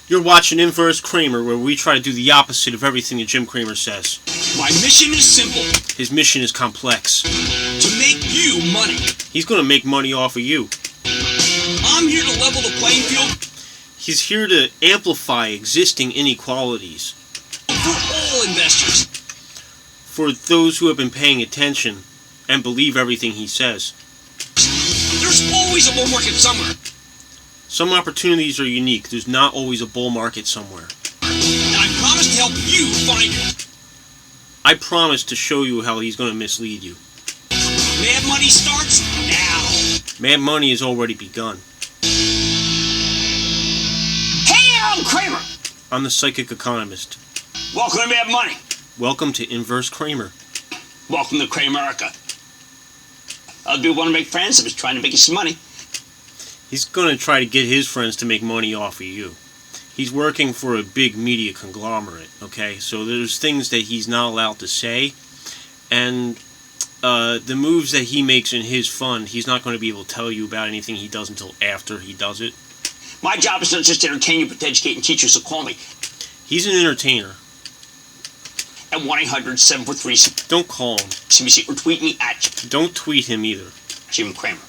You're watching Inverse Cramer, where we try to do the opposite of everything that Jim Cramer says. My mission is simple. His mission is complex. To make you money. He's going to make money off of you. I'm here to level the playing field. He's here to amplify existing inequalities. For all investors. For those who have been paying attention and believe everything he says. There's always a bull market somewhere. Some opportunities are unique. There's not always a bull market somewhere. And I promise to help you find it. I promise to show you how he's going to mislead you. Mad Money starts now. Mad Money has already begun. Hey, I'm Cramer. I'm the psychic economist. Welcome to Mad Money. Welcome to Inverse Cramer. Welcome to Cramerica. Other people want to make friends. I'm just trying to make you some money. He's going to try to get his friends to make money off of you. He's working for a big media conglomerate, okay? So there's things that he's not allowed to say. And the moves that he makes in his fund, he's not going to be able to tell you about anything he does until after he does it. My job is not just to entertain you, but to educate and teach you, so call me. He's an entertainer. At 1-800-743... Don't call him. CBC, or tweet me at... Don't tweet him either. Jim Cramer.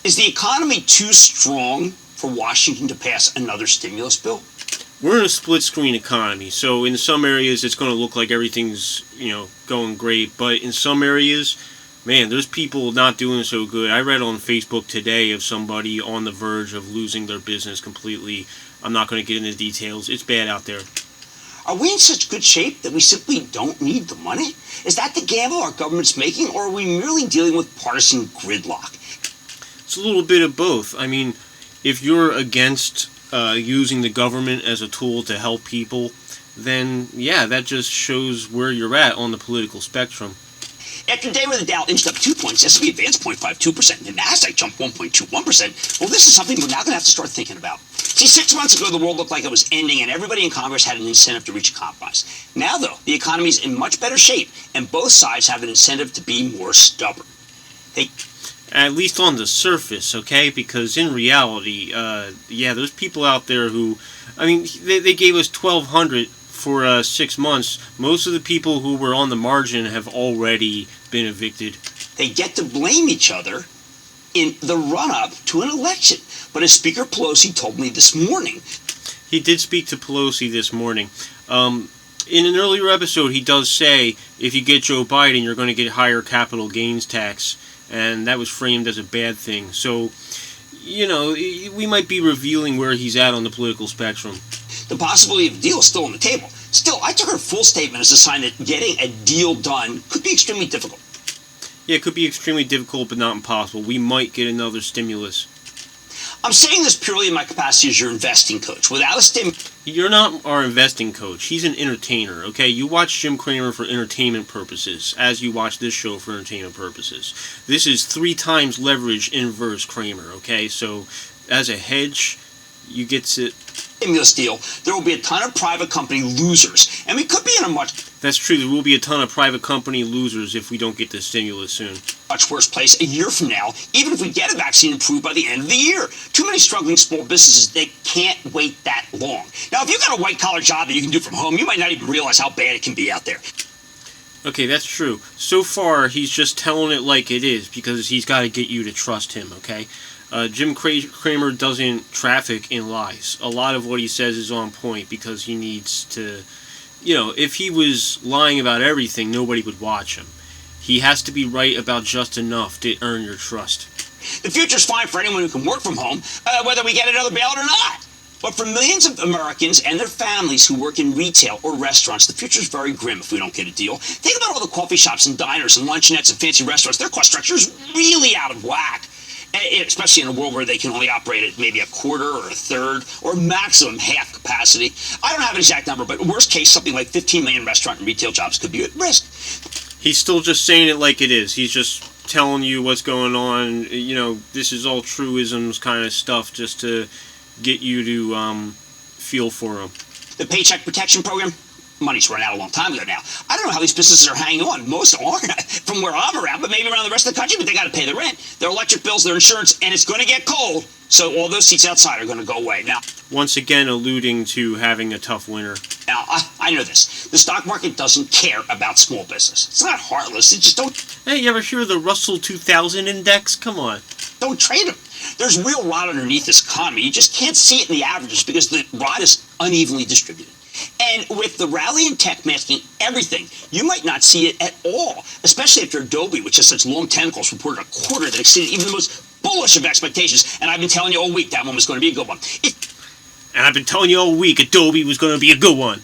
Is the economy too strong for Washington to pass another stimulus bill? We're in a split-screen economy, so in some areas it's going to look like everything's, going great, but in some areas, man, there's people not doing so good. I read on Facebook today of somebody on the verge of losing their business completely. I'm not going to get into details. It's bad out there. Are we in such good shape that we simply don't need the money? Is that the gamble our government's making, or are we merely dealing with partisan gridlock? It's a little bit of both. I mean, if you're against using the government as a tool to help people, then, yeah, that just shows where you're at on the political spectrum. After a day where the Dow inched up 2 points, S&P advanced 0.52%, and the Nasdaq jumped 1.21%, well, this is something we're now going to have to start thinking about. See, 6 months ago, the world looked like it was ending, and everybody in Congress had an incentive to reach a compromise. Now, though, the economy is in much better shape, and both sides have an incentive to be more stubborn. At least on the surface, okay? Because in reality, there's people out there who, they gave us $1,200 for 6 months. Most of the people who were on the margin have already been evicted. They get to blame each other in the run-up to an election. But as Speaker Pelosi told me this morning... He did speak to Pelosi this morning. In an earlier episode, he does say, if you get Joe Biden, you're going to get higher capital gains tax. And that was framed as a bad thing. So, we might be revealing where he's at on the political spectrum. The possibility of a deal is still on the table. Still, I took her full statement as a sign that getting a deal done could be extremely difficult. Yeah, it could be extremely difficult, but not impossible. We might get another stimulus. I'm saying this purely in my capacity as your investing coach. Without a stimulus... You're not our investing coach. He's an entertainer, okay? You watch Jim Cramer for entertainment purposes, as you watch this show for entertainment purposes. This is 3 times leverage Inverse Cramer, okay? So, as a hedge, you get to... Stimulus deal, there will be a ton of private company losers, and we could be in a much... That's true. There will be a ton of private company losers if we don't get the stimulus soon. Much worse place a year from now, even if we get a vaccine approved by the end of the year. Too many struggling small businesses, they can't wait that long. Now, if you've got a white-collar job that you can do from home, you might not even realize how bad it can be out there. Okay, that's true. So far, he's just telling it like it is, because he's got to get you to trust him, okay? Jim Cramer doesn't traffic in lies. A lot of what he says is on point because he needs to... if he was lying about everything, nobody would watch him. He has to be right about just enough to earn your trust. The future's fine for anyone who can work from home, whether we get another bailout or not. But for millions of Americans and their families who work in retail or restaurants, the future's very grim if we don't get a deal. Think about all the coffee shops and diners and luncheonettes and fancy restaurants. Their cost structure is really out of whack. Especially in a world where they can only operate at maybe a quarter or a third or maximum half capacity. I don't have an exact number, but worst case, something like 15 million restaurant and retail jobs could be at risk. He's still just saying it like it is. He's just telling you what's going on. This is all truisms kind of stuff just to get you to feel for him. The Paycheck Protection Program? money's run out a long time ago now. I don't know how these businesses are hanging on. Most aren't from where I'm around, but maybe around the rest of the country, but they got to pay the rent, their electric bills, their insurance, and it's going to get cold. So all those seats outside are going to go away. Now, once again, alluding to having a tough winter. Now, I know this. The stock market doesn't care about small business. It's not heartless. It just don't. Hey, you ever hear of the Russell 2000 index? Come on. Don't trade them. There's real rot underneath this economy. You just can't see it in the averages because the rot is unevenly distributed. And with the rally in tech masking everything, you might not see it at all, especially after Adobe, which has such long tentacles, reported a quarter that exceeded even the most bullish of expectations. And I've been telling you all week that one was going to be a good one. And I've been telling you all week Adobe was going to be a good one.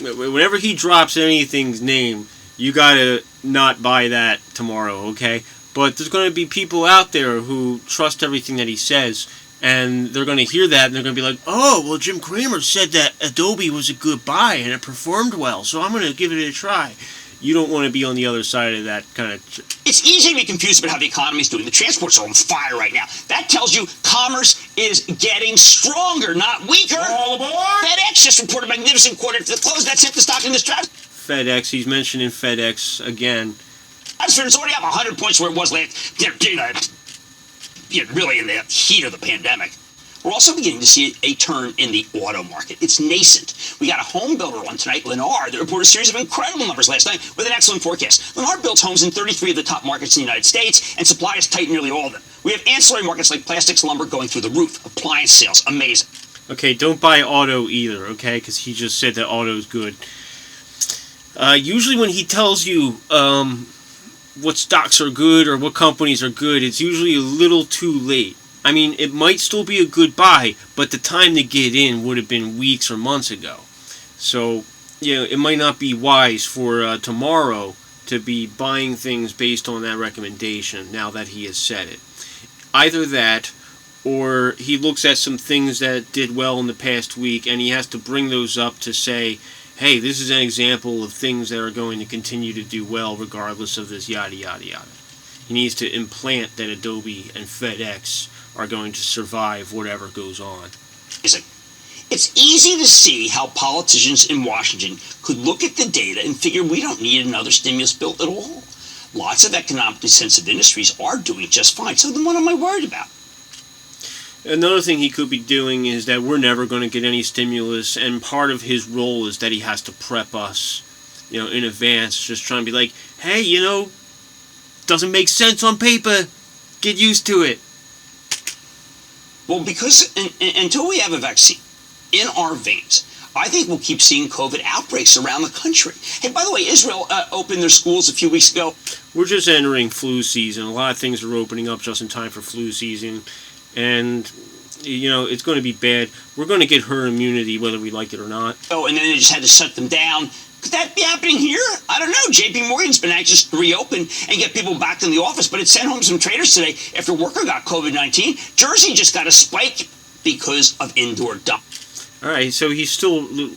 Whenever he drops anything's name, you got to not buy that tomorrow, okay? But there's going to be people out there who trust everything that he says, and they're going to hear that, and they're going to be like, oh, well, Jim Cramer said that Adobe was a good buy, and it performed well, so I'm going to give it a try. You don't want to be on the other side of that kind of... It's easy to be confused about how the economy's doing. The transports are on fire right now. That tells you commerce is getting stronger, not weaker. All aboard! FedEx just reported a magnificent quarter to the close. That sent the stock in this trap. FedEx, he's mentioning FedEx again. It's already up 100 points where it was really in the heat of the pandemic. We're also beginning to see a turn in the auto market. It's nascent. We got a home builder on tonight, Lennar, that reported a series of incredible numbers last night with an excellent forecast. Lennar builds homes in 33 of the top markets in the United States, and supply is tight in nearly all of them. We have ancillary markets like plastics, lumber going through the roof, appliance sales, amazing. Okay, don't buy auto either, okay? Because he just said that auto's good. Usually when he tells you what stocks are good or what companies are good, it's usually a little too late. I mean, it might still be a good buy, but the time to get in would have been weeks or months ago. So, it might not be wise for tomorrow to be buying things based on that recommendation now that he has said it. Either that, or he looks at some things that did well in the past week and he has to bring those up to say, hey, this is an example of things that are going to continue to do well regardless of this yada yada yada. He needs to implant that Adobe and FedEx are going to survive whatever goes on. It's easy to see how politicians in Washington could look at the data and figure we don't need another stimulus bill at all. Lots of economically sensitive industries are doing just fine, so then what am I worried about? Another thing he could be doing is that we're never going to get any stimulus, and part of his role is that he has to prep us, in advance, just trying to be like, hey, doesn't make sense on paper. Get used to it. Well, because until we have a vaccine in our veins, I think we'll keep seeing COVID outbreaks around the country. Hey, by the way, Israel opened their schools a few weeks ago. We're just entering flu season. A lot of things are opening up just in time for flu season. And, it's going to be bad. We're going to get herd immunity whether we like it or not. Oh, and then they just had to shut them down. Could that be happening here? I don't know. J.P. Morgan's been anxious to reopen and get people back in the office, but it sent home some traders today after a worker got COVID-19. Jersey just got a spike because of indoor dump. All right, so he's still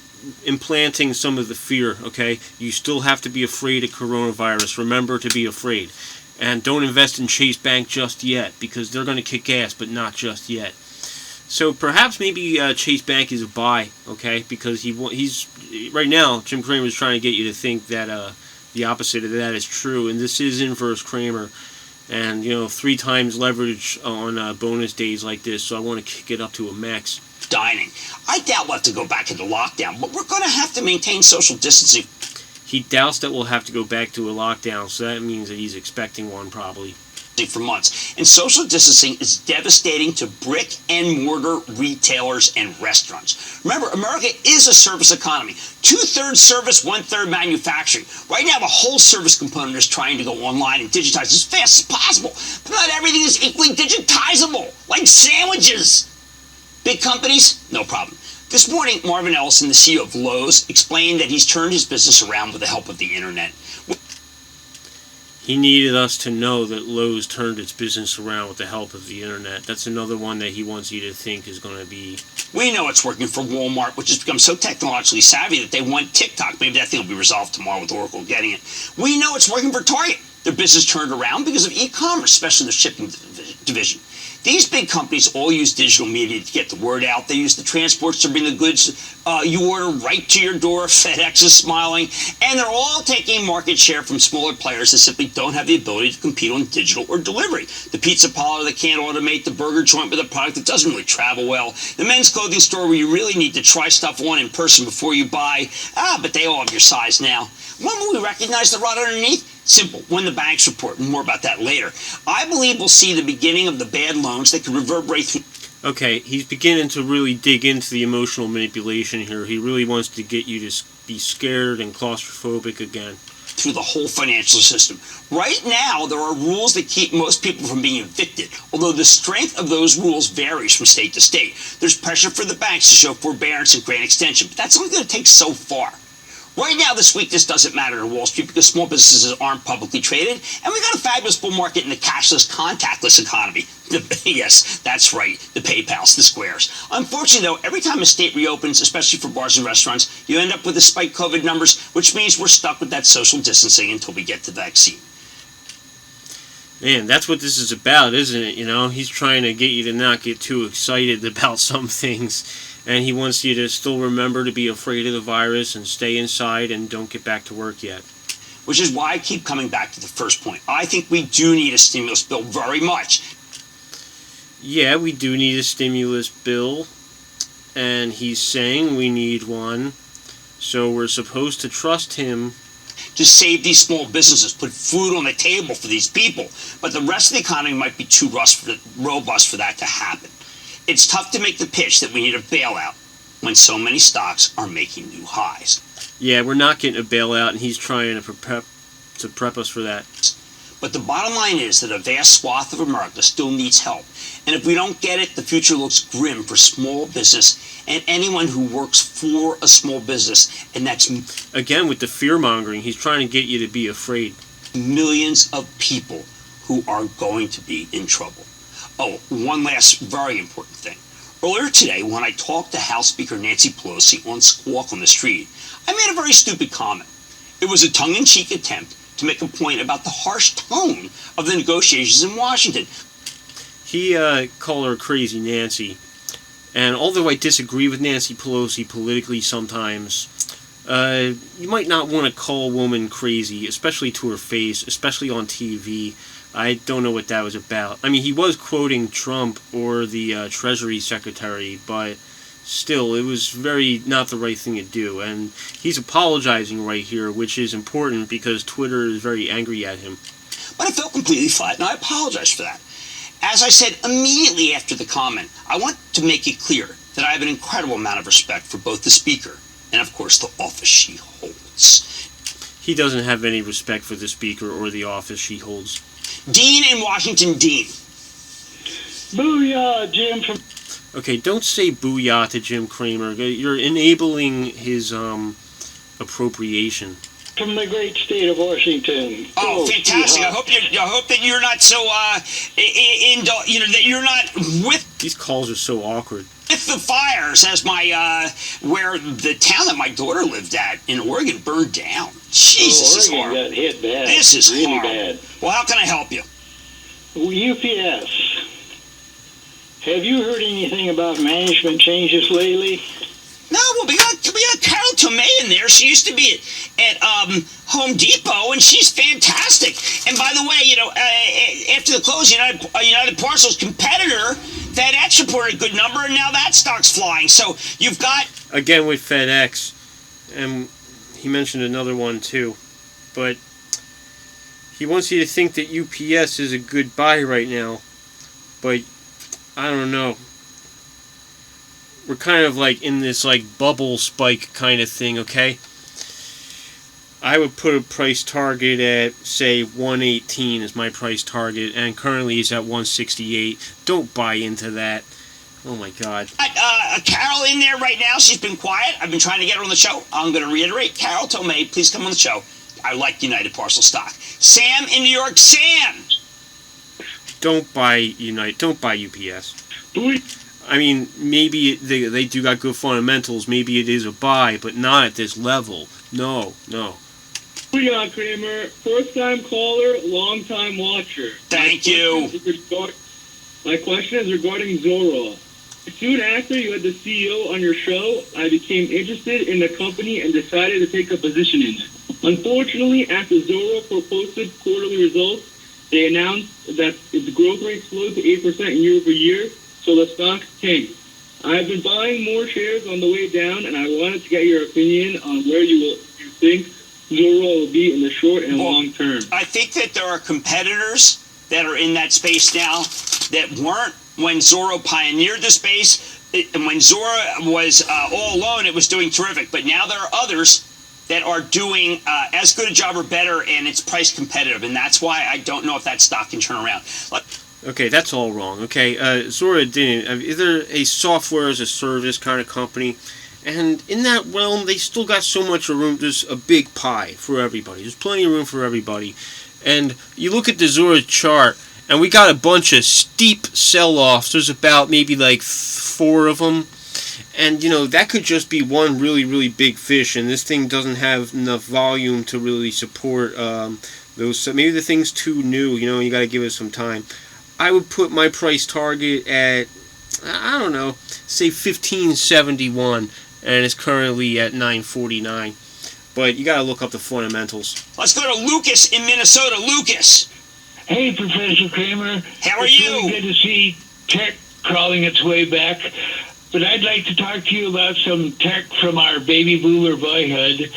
implanting some of the fear, okay? You still have to be afraid of coronavirus. Remember to be afraid. And don't invest in Chase Bank just yet, because they're going to kick ass, but not just yet. So perhaps maybe Chase Bank is a buy, okay? Because he's right now, Jim Cramer is trying to get you to think that the opposite of that is true, and this is inverse Cramer. And, 3 times leverage on bonus days like this, so I want to kick it up to a max. Dining. I doubt we'll have to go back into lockdown, but we're going to have to maintain social distancing. He doubts that we'll have to go back to a lockdown, so that means that he's expecting one probably. For months. And social distancing is devastating to brick and mortar retailers and restaurants. Remember, America is a service economy. 2/3 service, 1/3 manufacturing. Right now, the whole service component is trying to go online and digitize as fast as possible. But not everything is equally digitizable, like sandwiches. Big companies, no problem. This morning, Marvin Ellison, the CEO of Lowe's, explained that he's turned his business around with the help of the internet. He needed us to know that Lowe's turned its business around with the help of the internet. That's another one that he wants you to think is going to be... We know it's working for Walmart, which has become so technologically savvy that they want TikTok. Maybe that thing will be resolved tomorrow with Oracle getting it. We know it's working for Target. Their business turned around because of e-commerce, especially the shipping division. These big companies all use digital media to get the word out. They use the transports to bring the goods you order right to your door. FedEx is smiling. And they're all taking market share from smaller players that simply don't have the ability to compete on digital or delivery. The pizza parlor that can't automate, the burger joint with a product that doesn't really travel well, the men's clothing store where you really need to try stuff on in person before you buy. But they all have your size now. When will we recognize the rot underneath? Simple. When the banks report. More about that later. I believe we'll see the beginning of the bad loans that could reverberate through. Okay, he's beginning to really dig into the emotional manipulation here. He really wants to get you to be scared and claustrophobic again. Through the whole financial system. Right now, there are rules that keep most people from being evicted, although the strength of those rules varies from state to state. There's pressure for the banks to show forbearance and grant extension, but that's only going to take so far. Right now, this week, this doesn't matter to Wall Street because small businesses aren't publicly traded, and we got a fabulous bull market in the cashless, contactless economy. Yes, that's right, the PayPals, the Squares. Unfortunately, though, every time a state reopens, especially for bars and restaurants, you end up with the spiked COVID numbers, which means we're stuck with that social distancing until we get the vaccine. Man, that's what this is about, isn't it? You know, he's trying to get you to not get too excited about some things. And he wants you to still remember to be afraid of the virus and stay inside and don't get back to work yet. Which is why I keep coming back to the first point. I think we do need a stimulus bill very much. Yeah, we do need a stimulus bill. And he's saying we need one. So we're supposed to trust him. To save these small businesses, put food on the table for these people. But the rest of the economy might be too robust for that to happen. It's tough to make the pitch that we need a bailout when so many stocks are making new highs. Yeah, we're not getting a bailout, and he's trying to prep us for that. But the bottom line is that a vast swath of America still needs help. And if we don't get it, the future looks grim for small business and anyone who works for a small business. And that's... Again, with the fear-mongering, he's trying to get you to be afraid. Millions of people who are going to be in trouble. Oh, one last very important thing. Earlier today, when I talked to House Speaker Nancy Pelosi on Squawk on the Street, I made a very stupid comment. It was a tongue-in-cheek attempt to make a point about the harsh tone of the negotiations in Washington. He called her Crazy Nancy. And although I disagree with Nancy Pelosi politically sometimes, you might not want to call a woman crazy, especially to her face, especially on TV. I don't know what that was about. I mean, he was quoting Trump or the Treasury Secretary, but still, it was very not the right thing to do. And he's apologizing right here, which is important because Twitter is very angry at him. But I felt completely flat, and I apologize for that. As I said immediately after the comment, I want to make it clear that I have an incredible amount of respect for both the Speaker and, of course, the office she holds. He doesn't have any respect for the Speaker or the office she holds. Dean in Washington, Dean. Booyah, Jim from... Okay, don't say booyah to Jim Cramer. You're enabling his appropriation. From the great state of Washington. Oh, fantastic! I hope that you're not so that you're not with. These calls are so awkward. With the fires, as where the town that my daughter lived at in Oregon burned down. Jesus, this is horrible. Oregon got hit bad. This is really horrible. Bad. Well, how can I help you? UPS. Have you heard anything about management changes lately? No, well, we got Carol Tomei in there. She used to be at Home Depot, and she's fantastic. And by the way, after the close, United Parcel's competitor, FedEx reported a good number, and now that stock's flying. So you've got... Again with FedEx, and he mentioned another one too, but he wants you to think that UPS is a good buy right now, but I don't know. We're kind of like in this like bubble spike kind of thing, okay? I would put a price target at, say, 118 is my price target, and currently he's at 168. Don't buy into that. Oh my God. Carol in there right now. She's been quiet. I've been trying to get her on the show. I'm going to reiterate. Carol Tomei, please come on the show. I like United Parcel stock. Sam in New York. Sam! Don't buy UPS. I mean, maybe they do got good fundamentals. Maybe it is a buy, but not at this level. No. We got Cramer, first-time caller, long-time watcher. Thank you. My question is regarding Zoro. Soon after you had the CEO on your show, I became interested in the company and decided to take a position in it. Unfortunately, after Zoro posted quarterly results, they announced that its growth rate slowed to 8% year over year, so the stock tanked. I've been buying more shares on the way down, and I wanted to get your opinion on where you think Zoro will be in the short and long term. I think that there are competitors that are in that space now that weren't when Zoro pioneered the space. And when Zoro was all alone, it was doing terrific. But now there are others that are doing as good a job or better, and it's price competitive. And that's why I don't know if that stock can turn around. Okay, that's all wrong. Okay, Zora didn't. They're a software as a service kind of company, and in that realm, they still got so much room. There's a big pie for everybody. There's plenty of room for everybody. And you look at the Zora chart, and we got a bunch of steep sell-offs. There's about maybe like 4 of them. And, that could just be one really, really big fish, and this thing doesn't have enough volume to really support those. So maybe the thing's too new, you got to give it some time. I would put my price target at, I don't know, say $15.71, and it's currently at $9.49. But you got to look up the fundamentals. Let's go to Lucas in Minnesota. Lucas. Hey, Professor Cramer. How are it's you? Really good to see tech crawling its way back. But I'd like to talk to you about some tech from our baby boomer boyhood.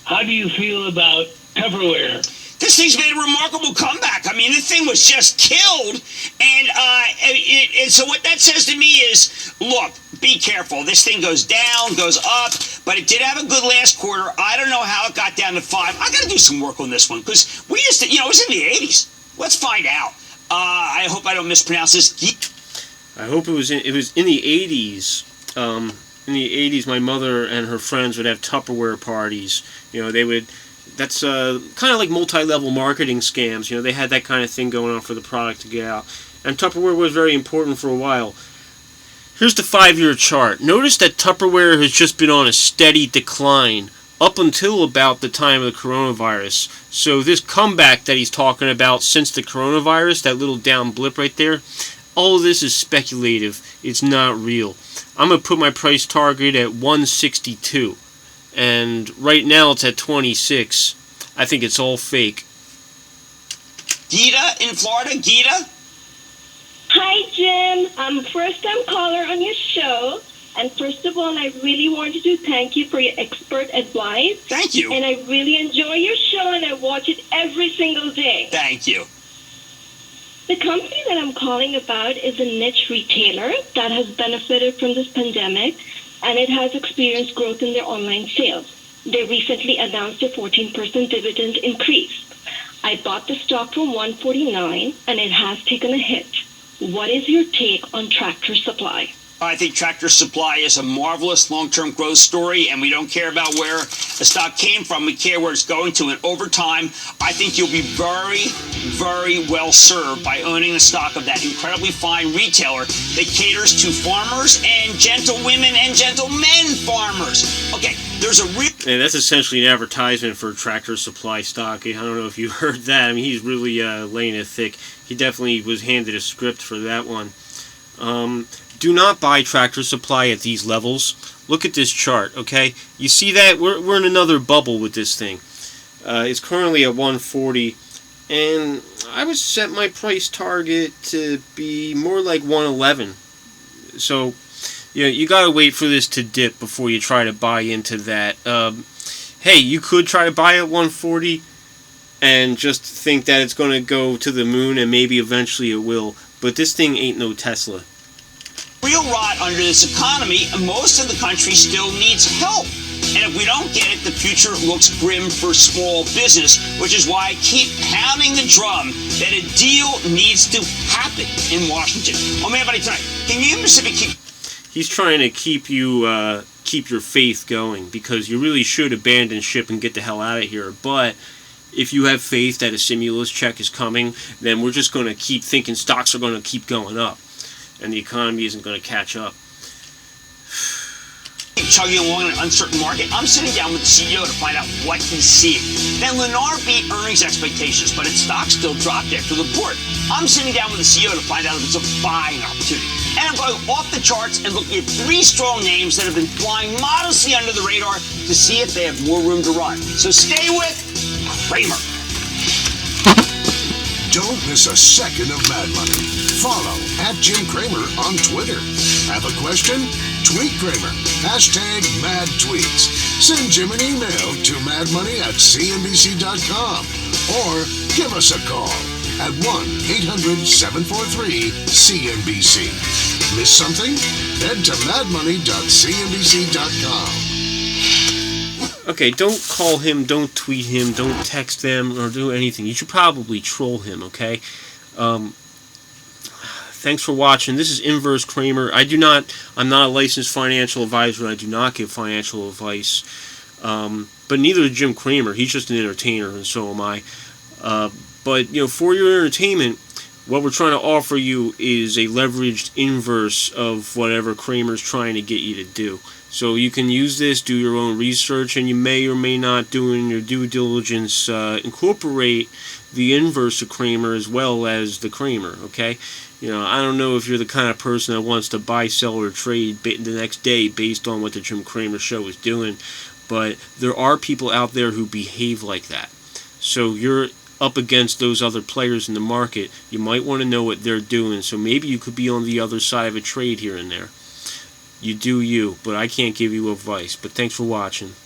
How do you feel about Tupperware? This thing's made a remarkable comeback. I mean, this thing was just killed. And so what that says to me is, look, be careful. This thing goes down, goes up, but it did have a good last quarter. I don't know how it got down to 5. I got to do some work on this one because we used to, it was in the 80s. Let's find out. I hope I don't mispronounce this. I hope it was in the 80s. In the 80s, my mother and her friends would have Tupperware parties. They would. That's kind of like multi-level marketing scams. They had that kind of thing going on for the product to get out. And Tupperware was very important for a while. Here's the 5-year chart. Notice that Tupperware has just been on a steady decline up until about the time of the coronavirus. So this comeback that he's talking about since the coronavirus, that little down blip right there, all of this is speculative. It's not real. I'm going to put my price target at 162. And right now it's at 26. I think it's all fake. Gita in Florida. Gita? Hi, Jim. I'm a first-time caller on your show. And first of all, I really wanted to thank you for your expert advice. Thank you. And I really enjoy your show, and I watch it every single day. Thank you. The company that I'm calling about is a niche retailer that has benefited from this pandemic, and it has experienced growth in their online sales. They recently announced a 14% dividend increase. I bought the stock from $149, and it has taken a hit. What is your take on Tractor Supply? I think Tractor Supply is a marvelous long-term growth story, and we don't care about where the stock came from. We care where it's going to, and over time, I think you'll be very, very well served by owning the stock of that incredibly fine retailer that caters to farmers and gentlewomen and gentlemen farmers. Okay, there's a real... And that's essentially an advertisement for Tractor Supply stock. I don't know if you heard that. I mean, he's really laying it thick. He definitely was handed a script for that one. Do not buy Tractor Supply at these levels. Look at this chart, okay? You see that? We're in another bubble with this thing. It's currently at 140, and I would set my price target to be more like 111. So, you gotta wait for this to dip before you try to buy into that. Hey, you could try to buy at 140 and just think that it's gonna go to the moon, and maybe eventually it will. But this thing ain't no Tesla. Real rot under this economy, most of the country still needs help. And if we don't get it, the future looks grim for small business, which is why I keep pounding the drum that a deal needs to happen in Washington. Oh, man, buddy, tonight, can you keep... He's trying to keep you, keep your faith going, because you really should abandon ship and get the hell out of here. But if you have faith that a stimulus check is coming, then we're just going to keep thinking stocks are going to keep going up, and the economy isn't going to catch up. chugging along in an uncertain market, I'm sitting down with the CEO to find out what he's seeing. Then Lennar beat earnings expectations, but its stock still dropped after the report. I'm sitting down with the CEO to find out if it's a buying opportunity. And I'm going off the charts and looking at 3 strong names that have been flying modestly under the radar to see if they have more room to run. So stay with Cramer. Don't miss a second of Mad Money. Follow @Jim Cramer on Twitter. Have a question? Tweet Cramer. #MadTweets. Send Jim an email to madmoney@cnbc.com or give us a call at 1-800-743-CNBC. Miss something? Head to madmoney.cnbc.com. Okay, don't call him, don't tweet him, don't text them, or do anything. You should probably troll him, okay? Thanks for watching. This is Inverse Cramer. I'm not a licensed financial advisor, and I do not give financial advice. But neither is Jim Cramer. He's just an entertainer, and so am I. But, for your entertainment, what we're trying to offer you is a leveraged inverse of whatever Cramer's trying to get you to do. So you can use this, do your own research, and you may or may not, doing your due diligence, incorporate the inverse of Cramer as well as the Cramer, okay? I don't know if you're the kind of person that wants to buy, sell, or trade the next day based on what the Jim Cramer show is doing, but there are people out there who behave like that. So you're up against those other players in the market. You might want to know what they're doing, so maybe you could be on the other side of a trade here and there. You do you, but I can't give you advice. But thanks for watching.